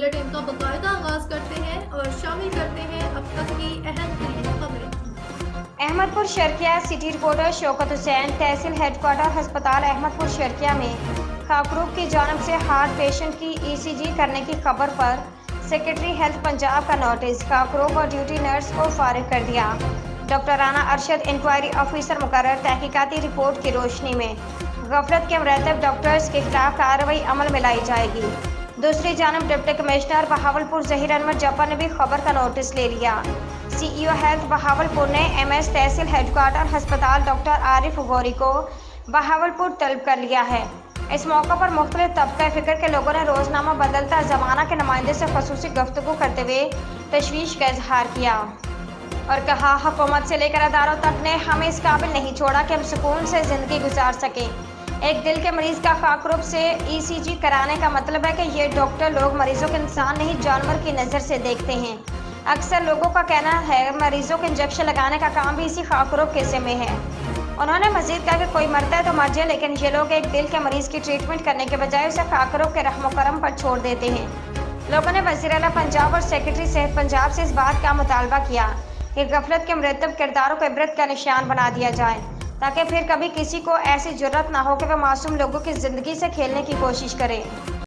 Bulletin का बाकायदा आगाज करते हैं और शामिल करते हैं अब तक की अहम तरीन खबरें। Ahmedpur Sharqia city reporter Shaukat Hussain. तहसील हेडक्वार्टर अस्पताल अहमदपुर शर्किया में खाकरूब की जानब से हार्ट पेशेंट की ECG करने की खबर पर सेक्रेटरी हेल्थ पंजाब का नोटिस। खाकरूब और ड्यूटी नर्स को फारिग कर दिया। Doctor Rana Arshad inquiry officer मुकर्रर। तहकीकाती रिपोर्ट की रोशनी में गफलत के मरतब डॉक्टर्स के खिलाफ कार्रवाई अमल में लाई जाएगी। दूसरी जानब डिप्टी कमिश्नर बहावलपुर जहीर अहमद जब्बार ने भी खबर का नोटिस ले लिया। CEO हेल्थ बहावलपुर ने MS तहसील हेडक्वार्टर अस्पताल डॉक्टर आरिफ गौरी को बहावलपुर तलब कर लिया है। इस मौका पर मुख्तलिफ तबका फ़िक्र के लोगों ने रोजनामा बदलता ज़माना के नुमाइंदे से खसूसी गुफ्तगू करते हुए तशवीश का इजहार किया और कहा, हुकूमत से लेकर अदारों तक ने हमें इस काबिल नहीं छोड़ा कि हम सुकून से ज़िंदगी गुजार सकें। एक दिल के मरीज़ का खाकरूब से ECG कराने का मतलब है कि ये डॉक्टर लोग मरीजों को इंसान नहीं जानवर की नज़र से देखते हैं। अक्सर लोगों का कहना है मरीजों को इंजेक्शन लगाने का काम भी इसी खाकरूब के ज़िम्मे है। उन्होंने मजीद कहा कि कोई मरता है तो मर जाए, लेकिन ये लोग एक दिल के मरीज़ की ट्रीटमेंट करने के बजाय उसे खाकरूब के रहमो करम पर छोड़ देते हैं। लोगों ने वज़ीर आला पंजाब और सेक्रेटरी सेहत पंजाब से इस बात का मुतालबा किया कि गफलत के मरतब किरदारों को इबरत का निशान बना दिया जाए, ताकि फिर कभी किसी को ऐसी जुर्रत ना हो कि वह मासूम लोगों की ज़िंदगी से खेलने की कोशिश करे।